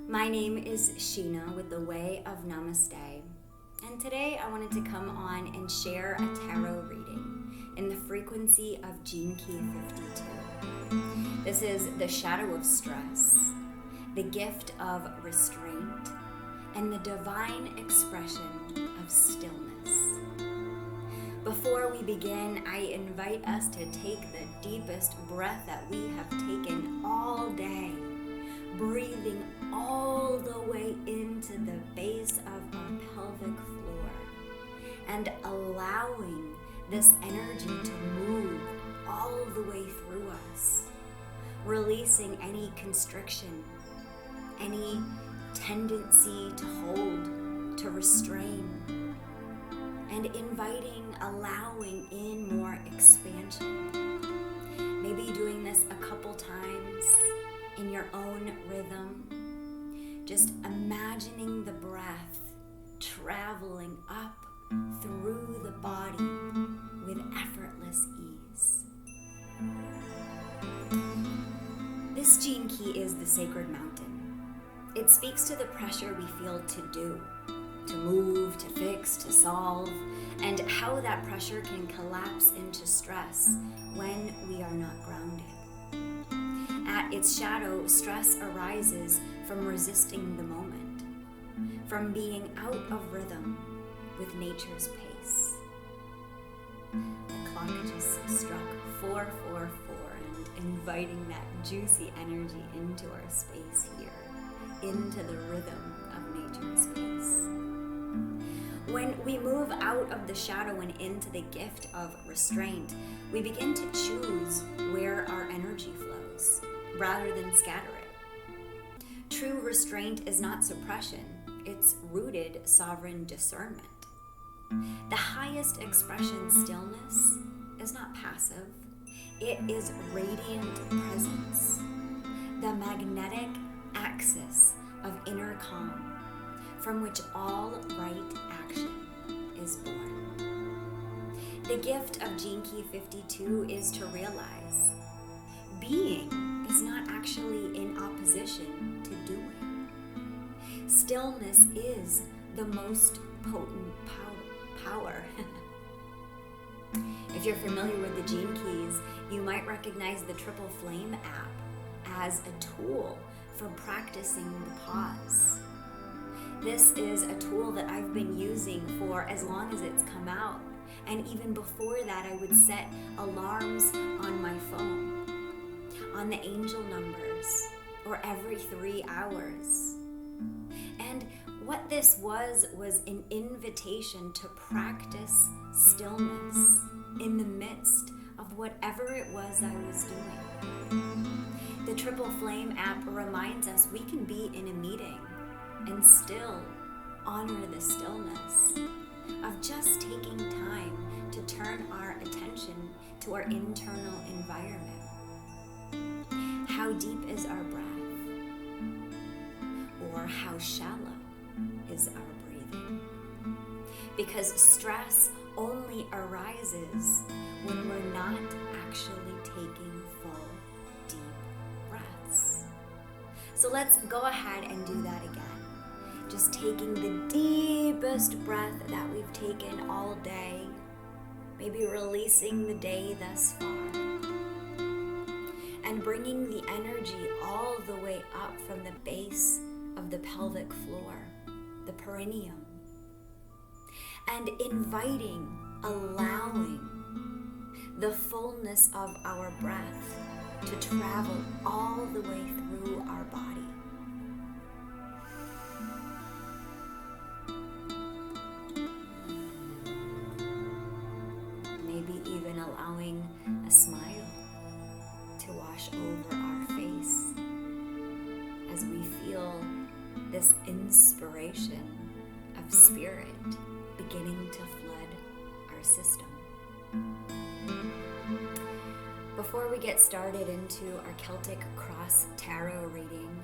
My name is Sheena with the Way of Namaste, and today I wanted to come on and share a tarot reading in the frequency of Gene Key 52. This is the shadow of stress, the gift of restraint, and the divine expression of stillness. Before we begin, I invite us to take the deepest breath that we have taken all day, breathing all the way into the base of our pelvic floor and allowing this energy to move all the way through us, releasing any constriction, any tendency to hold, to restrain, and inviting, allowing in more expansion. Maybe doing this a couple times in your own rhythm, just imagining the breath traveling up through the body with effortless ease. This gene key is the sacred mountain. It speaks to the pressure we feel to do, to move, to fix, to solve, and how that pressure can collapse into stress when we are not grounded. At its shadow, stress arises from resisting the moment, from being out of rhythm with nature's pace. The clock just struck 4:44 and inviting that juicy energy into our space here, into the rhythm of nature's pace. When we move out of the shadow and into the gift of restraint, we begin to choose where our energy flows, rather than scatter it. True restraint is not suppression, it's rooted sovereign discernment. The highest expression, stillness, is not passive, it is radiant presence, the magnetic axis of inner calm from which all right action is born. The gift of Gene Key 52 is to realize being is not actually in opposition to doing. Stillness is the most potent power. If you're familiar with the Gene Keys, you might recognize the Triple Flame app as a tool for practicing the pause. This is a tool that I've been using for as long as it's come out, and even before that I would set alarms on my phone, on the angel numbers, or every 3 hours. And what this was an invitation to practice stillness in the midst of whatever it was I was doing. The Triple Flame app reminds us we can be in a meeting and still honor the stillness of just taking time to turn our attention to our internal environment. How deep is our breath? Or how shallow is our breathing? Because stress only arises when we're not actually taking full, deep breaths. So let's go ahead and do that again. Just taking the deepest breath that we've taken all day, maybe releasing the day thus far, and bringing the energy all the way up from the base of the pelvic floor, the perineum, and inviting, allowing the fullness of our breath to travel all the way through our body. Maybe even allowing a smile to wash over our face as we feel this inspiration of spirit beginning to flood our system. Before we get started into our Celtic Cross Tarot reading,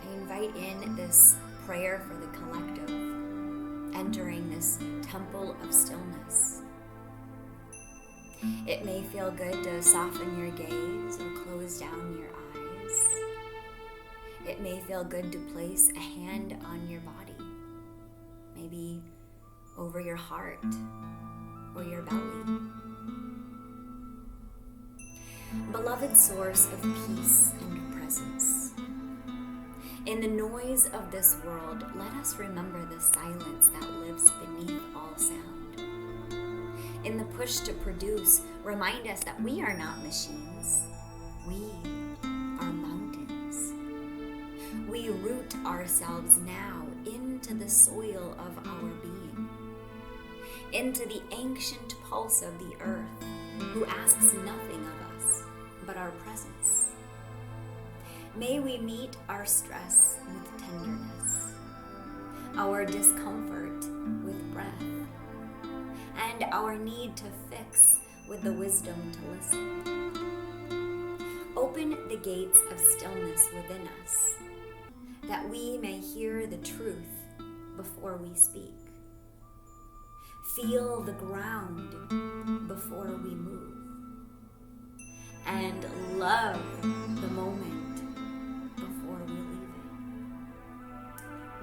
I invite in this prayer for the collective, entering this temple of stillness. It may feel good to soften your gaze or close down your eyes. It may feel good to place a hand on your body, maybe over your heart or your belly. Beloved source of peace and presence, in the noise of this world, let us remember the silence that lives beneath all sound. In the push to produce, remind us that we are not machines. We are mountains. We root ourselves now into the soil of our being, into the ancient pulse of the earth, who asks nothing of us but our presence. May we meet our stress with tenderness, our discomfort with breath, and our need to fix with the wisdom to listen. Open the gates of stillness within us, that we may hear the truth before we speak. Feel the ground before we move, and love the moment before we leave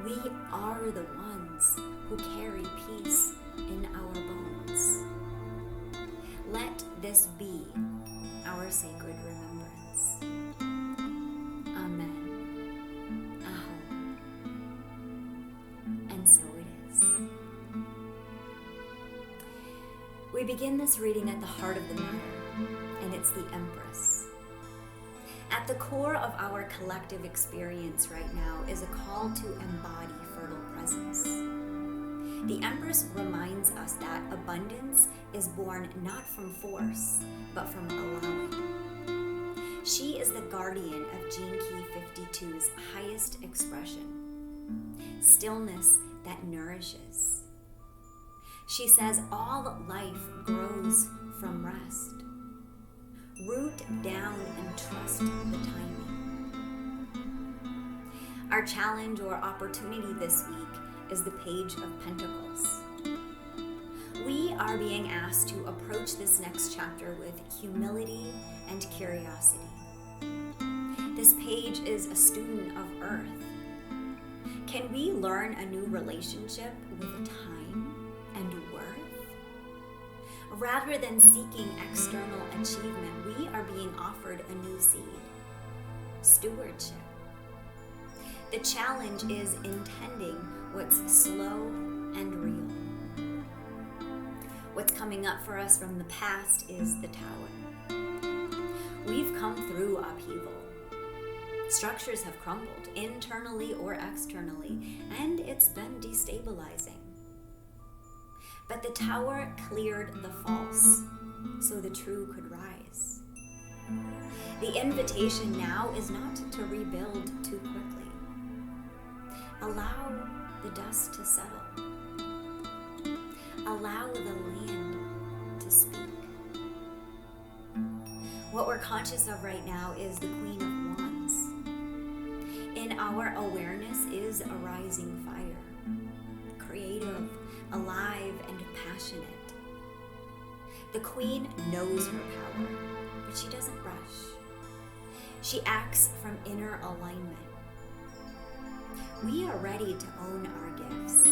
it. We are the ones who carry peace in our bones. Let this be our sacred remembrance. Amen. Aho. And so it is. We begin this reading at the heart of the matter, and it's the Empress. At the core of our collective experience right now is a call to embody fertile presence. The Empress reminds us that abundance is born not from force, but from allowing. She is the guardian of Gene Key 52's highest expression, stillness that nourishes. She says all life grows from rest. Root down and trust the timing. Our challenge or opportunity this week is the Page of Pentacles. We are being asked to approach this next chapter with humility and curiosity. This page is a student of Earth. Can we learn a new relationship with time and worth? Rather than seeking external achievement, we are being offered a new seed, stewardship. The challenge is intending what's slow and real. What's coming up for us from the past is the Tower. We've come through upheaval. Structures have crumbled, internally or externally, and it's been destabilizing. But the Tower cleared the false, so the true could rise. The invitation now is not to rebuild too quickly. Allow the dust to settle. Allow the land to speak. What we're conscious of right now is the Queen of Wands. In our awareness is a rising fire, creative, alive, and passionate. The Queen knows her power, but she doesn't rush. She acts from inner alignment. We are ready to own our gifts,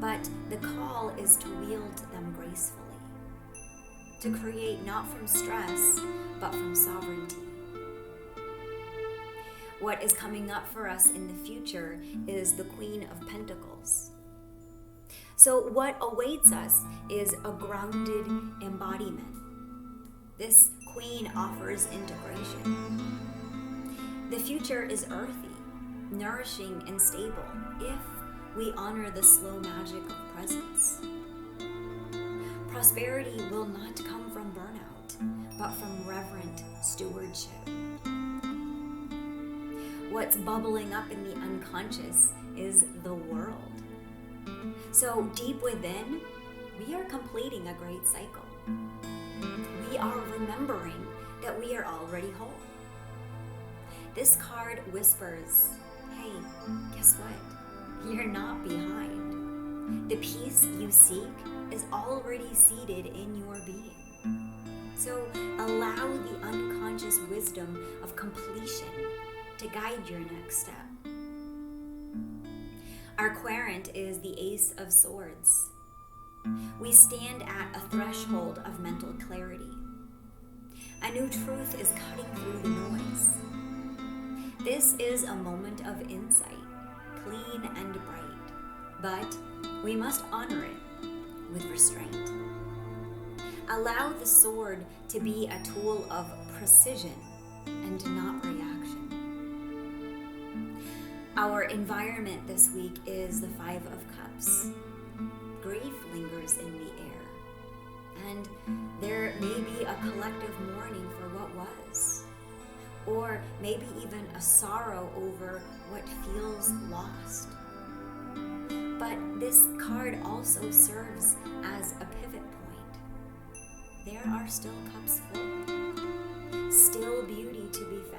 but the call is to wield them gracefully, to create not from stress, but from sovereignty. What is coming up for us in the future is the Queen of Pentacles. So what awaits us is a grounded embodiment. This Queen offers integration. The future is earthy, nourishing, and stable if we honor the slow magic of presence. Prosperity will not come from burnout, but from reverent stewardship. What's bubbling up in the unconscious is the world. So deep within, we are completing a great cycle. We are remembering that we are already whole. This card whispers, hey, guess what? You're not behind. The peace you seek is already seated in your being. So allow the unconscious wisdom of completion to guide your next step. Our querent is the Ace of Swords. We stand at a threshold of mental clarity. A new truth is cutting through the noise. This is a moment of insight, clean and bright, but we must honor it with restraint. Allow the sword to be a tool of precision and not reaction. Our environment this week is the Five of Cups. Grief lingers in the air, and there may be a collective mourning for what was, or maybe even a sorrow over what feels lost. But this card also serves as a pivot point. There are still cups full, still beauty to be found.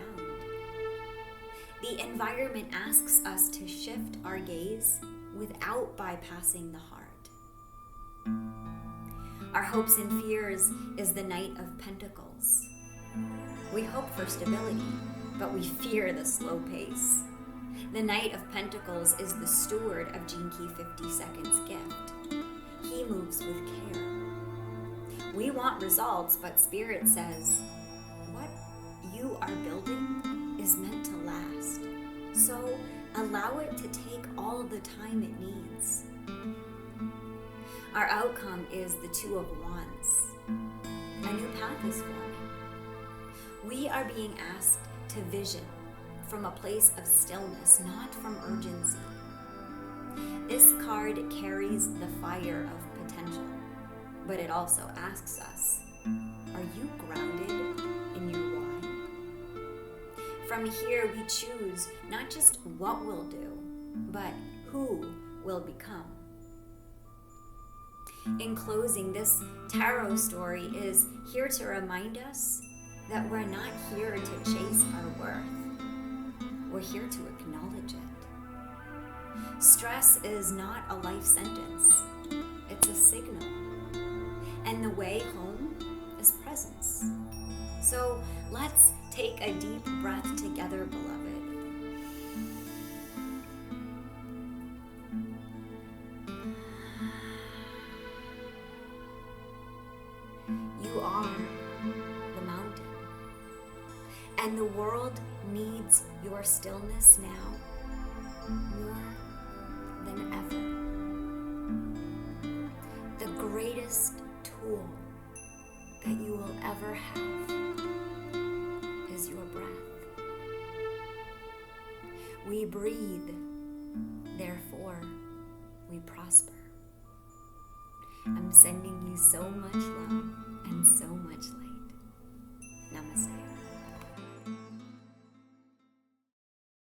The environment asks us to shift our gaze without bypassing the heart. Our hopes and fears is the Knight of Pentacles. We hope for stability, but we fear the slow pace. The Knight of Pentacles is the steward of Gene Key 52nd's gift. He moves with care. We want results, but Spirit says, what you are building is meant to last. So allow it to take all the time it needs. Our outcome is the Two of Wands. A new path is forming. We are being asked to vision from a place of stillness, not from urgency. This card carries the fire of potential, but it also asks us, are you grounded in your why? From here, we choose not just what we'll do, but who we'll become. In closing, this tarot story is here to remind us that we're not here to chase our worth. We're here to acknowledge it. Stress is not a life sentence. It's a signal. And the way home is presence. So let's take a deep breath together, beloved. You are the mountain, and the world needs your stillness now more than ever. The greatest tool that you will ever have is your breath. We breathe, therefore we prosper. I'm sending you so much love and so much light.